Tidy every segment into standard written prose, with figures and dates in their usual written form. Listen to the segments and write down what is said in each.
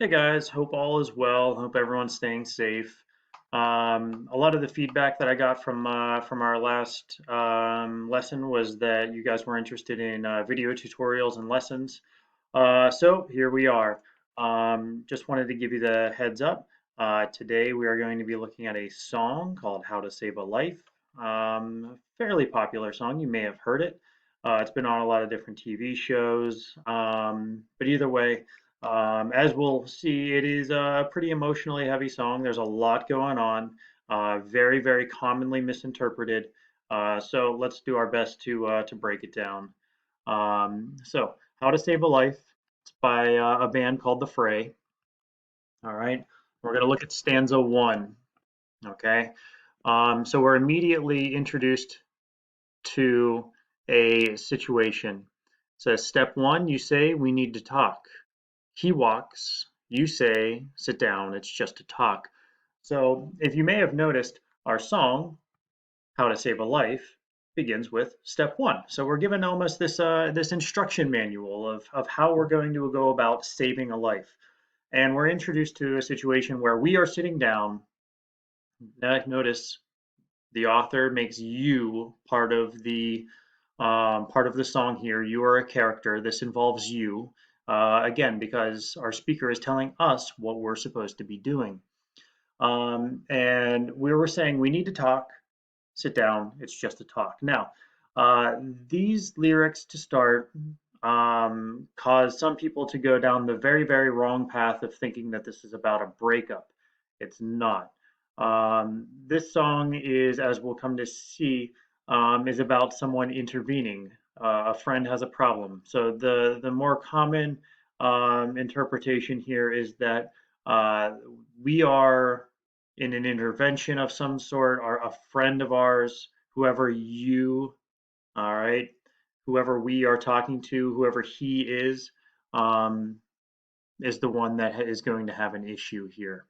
Hey guys, hope all is well. Hope everyone's staying safe. A lot of the feedback that I got from our last lesson was that you guys were interested in video tutorials and lessons. So here we are. Just wanted to give you the heads up. Today we are going to be looking at a song called "How to Save a Life." A fairly popular song. You may have heard it. It's been on a lot of different TV shows. But either way. As we'll see, it is a pretty emotionally heavy song. There's a lot going on, very, very commonly misinterpreted. So let's do our best to break it down. So, How to Save a Life. It's by a band called the Fray. All right, we're going to look at stanza one. Okay, so we're immediately introduced to a situation. It says, step one, you say we need to talk. He walks, you say, sit down, it's just a talk. So, if you may have noticed, our song, How to Save a Life, begins with step one. So, we're given almost this instruction manual of how we're going to go about saving a life. And we're introduced to a situation where we are sitting down. Notice the author makes you part of the song here. You are a character. This involves you. Again, because our speaker is telling us what we're supposed to be doing. And we were saying we need to talk, sit down, it's just a talk. Now, these lyrics to start cause some people to go down the very, very wrong path of thinking that this is about a breakup. It's not. This song is, as we'll come to see, is about someone intervening. A friend has a problem. So the more common interpretation here is that we are in an intervention of some sort, or a friend of ours, whoever you, all right, whoever we are talking to, whoever he um, is the one that is going to have an issue here,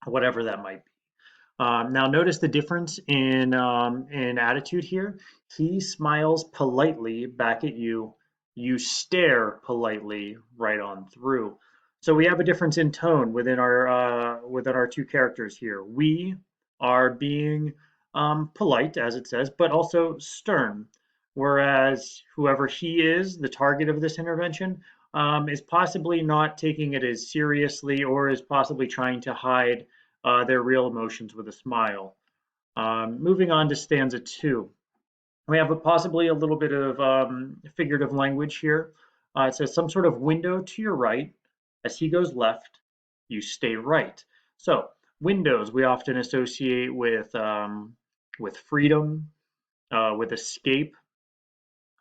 whatever that might be. Now notice the difference in attitude here. He smiles politely back at you. You stare politely right on through. So we have a difference in tone within our two characters here. We are being polite, as it says, but also stern. Whereas whoever he is, the target of this intervention, is possibly not taking it as seriously or is possibly trying to hide their real emotions with a smile. Moving on to stanza two, we have possibly a little bit of figurative language here. It says some sort of window to your right. As he goes left, you stay right. So windows we often associate with freedom, with escape.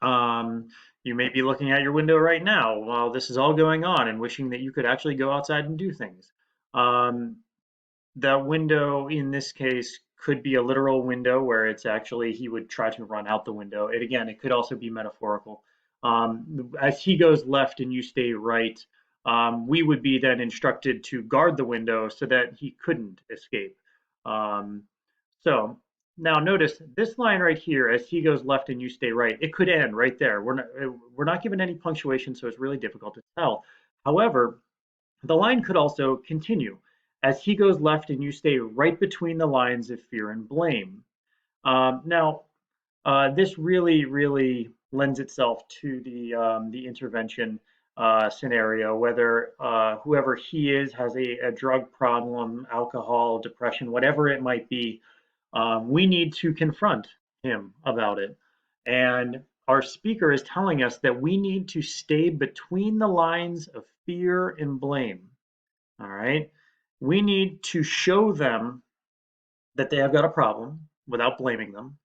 You may be looking out your window right now while this is all going on and wishing that you could actually go outside and do things. Um, that window in this case could be a literal window where it's actually he would try to run out the window. It could also be metaphorical. As he goes left and you stay right, we would be then instructed to guard the window so that he couldn't escape. Um, so now notice this line right here, as he goes left and you stay right, it could end right there. We're not given any punctuation, so it's really difficult to tell. However, the line could also continue as he goes left and you stay right between the lines of fear and blame. This really, really lends itself to the intervention scenario, whether whoever he is has a drug problem, alcohol, depression, whatever it might be. We need to confront him about it. And our speaker is telling us that we need to stay between the lines of fear and blame. All right. We need to show them that they have got a problem without blaming them.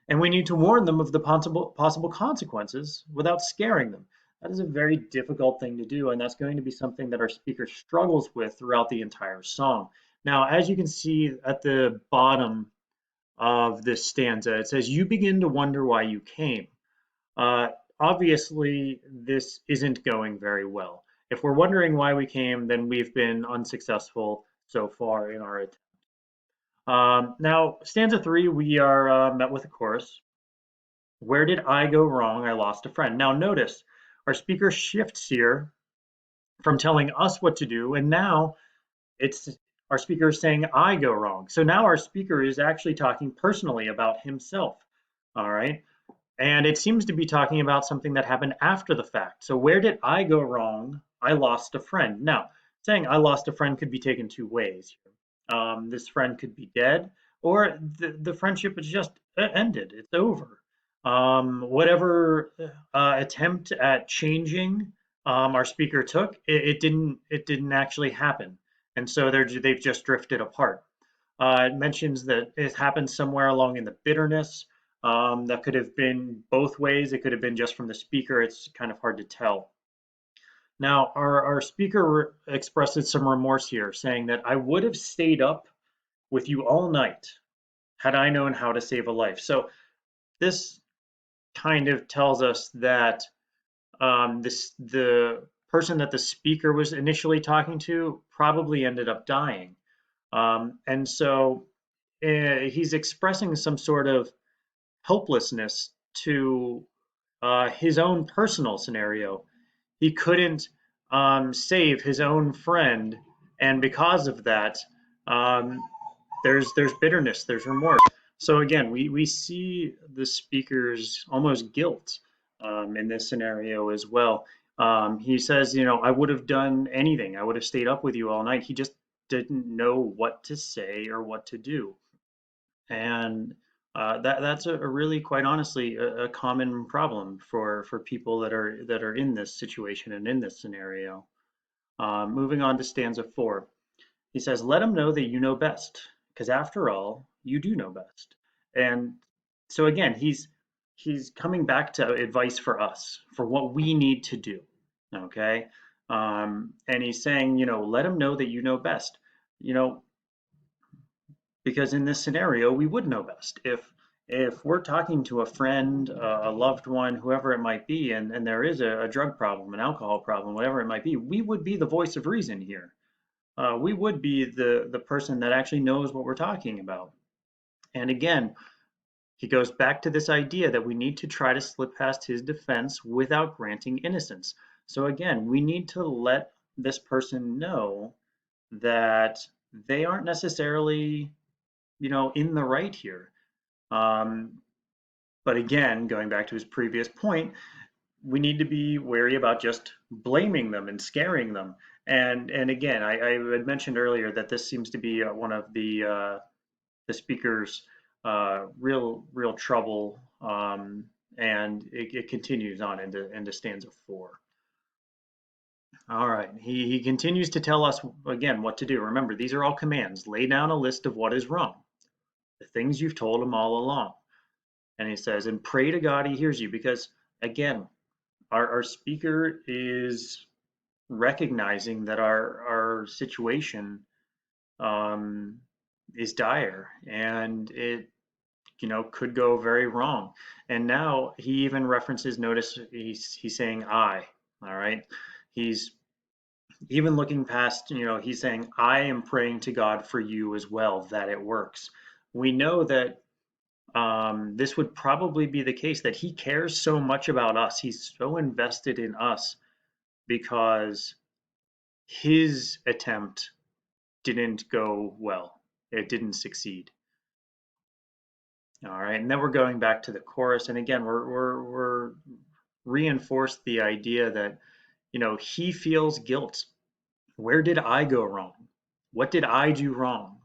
And we need to warn them of the possible consequences without scaring them. That is a very difficult thing to do, and that's going to be something that our speaker struggles with throughout the entire song. Now, as you can see at the bottom of this stanza, it says, you begin to wonder why you came. Uh, Obviously, this isn't going very well. If we're wondering why we came, then we've been unsuccessful so far in our attempt. Now, stanza three, we are met with a chorus. Where did I go wrong? I lost a friend. Now, notice our speaker shifts here from telling us what to do, and now it's our speaker is saying I go wrong. So now our speaker is actually talking personally about himself. All right. And it seems to be talking about something that happened after the fact. So where did I go wrong? I lost a friend. Now, saying I lost a friend could be taken two ways. This friend could be dead, or the friendship is just ended. It's over. Whatever attempt at changing our speaker took, it didn't actually happen, and so they've just drifted apart. It mentions that it happened somewhere along in the bitterness. That could have been both ways. It could have been just from the speaker. It's kind of hard to tell. Now, our speaker expresses some remorse here, saying that I would have stayed up with you all night had I known how to save a life. So this kind of tells us that the person that the speaker was initially talking to probably ended up dying. And so he's expressing some sort of helplessness to his own personal scenario. He couldn't save his own friend, and because of that, um, there's bitterness, there's remorse. So again, we see the speaker's almost guilt in this scenario as well. He says, I would have done anything. I would have stayed up with you all night. He just didn't know what to say or what to do. And that's a really, quite honestly, a common problem for people that are in this situation and in this scenario. Moving on to stanza 4, he says, "Let him know that you know best, because after all, you do know best." And so again, he's coming back to advice for us for what we need to do. Okay, and he's saying, let him know that you know best. You know, because in this scenario we would know best if we're talking to a friend, a loved one, whoever it might be, and there is a drug problem, an alcohol problem, whatever it might be. We would be the voice of reason here. We would be the person that actually knows what we're talking about. And again, he goes back to this idea that we need to try to slip past his defense without granting innocence. So again, we need to let this person know that they aren't necessarily, in the right here. Um, but again, going back to his previous point, we need to be wary about just blaming them and scaring them. And again, I had mentioned earlier that this seems to be one of the speaker's real trouble, and it continues on into stanza 4. All right, he continues to tell us again what to do. Remember, these are all commands. Lay down a list of what is wrong, the things you've told him all along. And he says, and pray to God he hears you, because again, our speaker is recognizing that our situation is dire, and it could go very wrong. And now he even references, notice he's saying I. All right, he's even looking past, he's saying I am praying to God for you as well, that it works. We know that this would probably be the case, that he cares so much about us. He's so invested in us because his attempt didn't go well. It didn't succeed. All right, and then we're going back to the chorus, and again, we're reinforced the idea that he feels guilt. Where did I go wrong? What did I do wrong?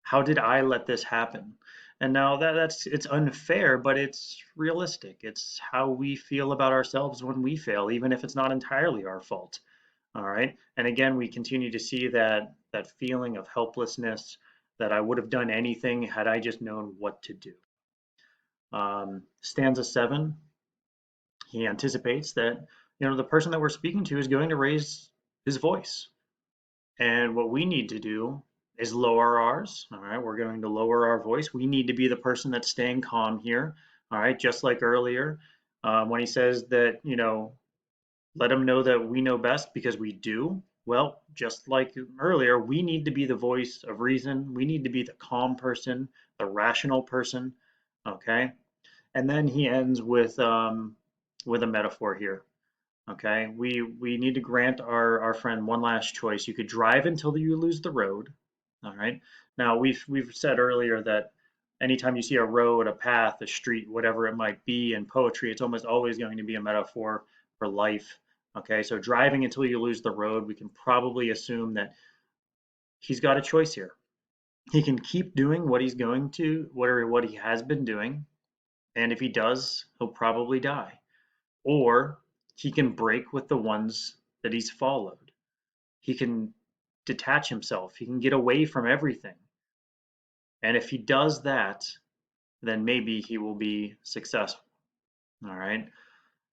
How did I let this happen? And now that's it's unfair, but it's realistic. It's how we feel about ourselves when we fail, even if it's not entirely our fault. All right. And again, we continue to see that feeling of helplessness, that I would have done anything had I just known what to do. Stanza 7, he anticipates that the person that we're speaking to is going to raise his voice. And what we need to do is lower ours. All right, we're going to lower our voice. We need to be the person that's staying calm here. All right, just like earlier when he says that, let them know that we know best because we do. Well, just like earlier, we need to be the voice of reason. We need to be the calm person, the rational person. Okay, and then he ends with a metaphor here. Okay, we need to grant our friend one last choice. You could drive until you lose the road. All right. Now we've said earlier that anytime you see a road, a path, a street, whatever it might be in poetry, it's almost always going to be a metaphor for life. Okay, so driving until you lose the road, we can probably assume that he's got a choice here. He can keep doing what he's going to, what he has been doing, and if he does, he'll probably die. Or he can break with the ones that he's followed. He can detach himself. He can get away from everything. And if he does that, then maybe he will be successful. All right.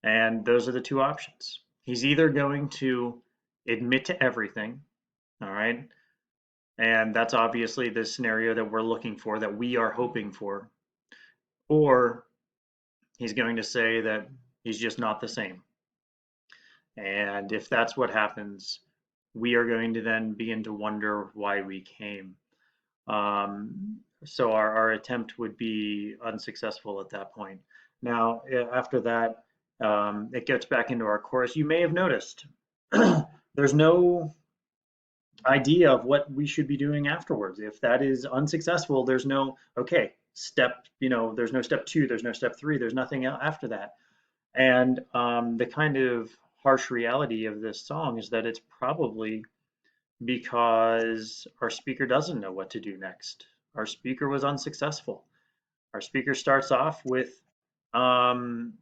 And those are the two options. He's either going to admit to everything. All right. And that's obviously the scenario that we're looking for, that we are hoping for. Or he's going to say that he's just not the same. And if that's what happens, we are going to then begin to wonder why we came. So our attempt would be unsuccessful at that point. Now, after that, it gets back into our chorus. You may have noticed there's no idea of what we should be doing afterwards. If that is unsuccessful, there's no, okay, step, there's no step two, there's no step three, there's nothing after that. And the kind of harsh reality of this song is that it's probably because our speaker doesn't know what to do next. Our speaker was unsuccessful. Our speaker starts off with um,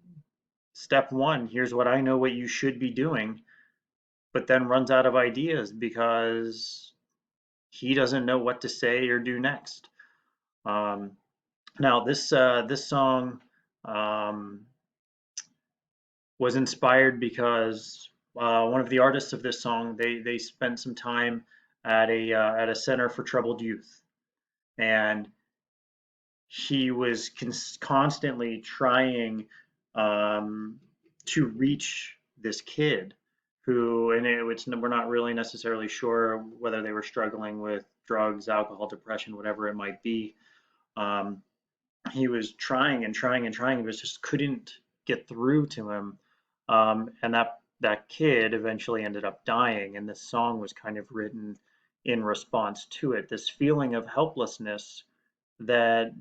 step one, here's what I know what you should be doing, but then runs out of ideas because he doesn't know what to say or do next. Um, Now, this song um, was inspired because one of the artists of this song, they spent some time at a center for troubled youth, and he was constantly trying to reach this kid who, and we're not really necessarily sure whether they were struggling with drugs, alcohol, depression, whatever it might be. Um, he was trying and trying and trying, but just couldn't get through to him. And that kid eventually ended up dying, and this song was kind of written in response to it. This feeling of helplessness that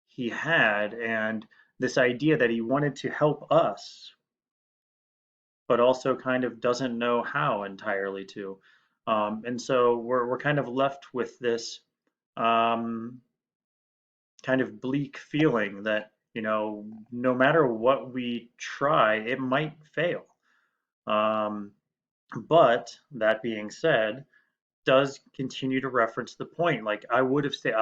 he had, and this idea that he wanted to help us, but also kind of doesn't know how entirely to. And so we're kind of left with this um, kind of bleak feeling that, no matter what we try, it might fail. Um, but that being said, does continue to reference the point. Like I would have said,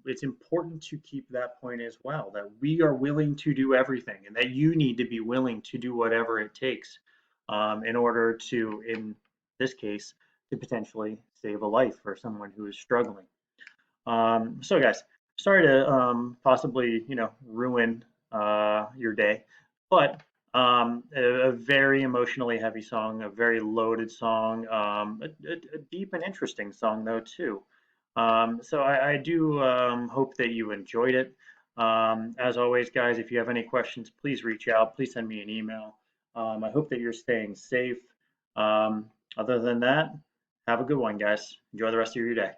it's important to keep that point as well, that we are willing to do everything and that you need to be willing to do whatever it takes in order to, in this case, to potentially save a life for someone who is struggling. So guys, sorry to possibly, ruin your day, but a very emotionally heavy song, a very loaded song, a deep and interesting song though too. So I do hope that you enjoyed it. As always, guys, if you have any questions, please reach out. Please send me an email. I hope that you're staying safe. Other than that, have a good one, guys. Enjoy the rest of your day.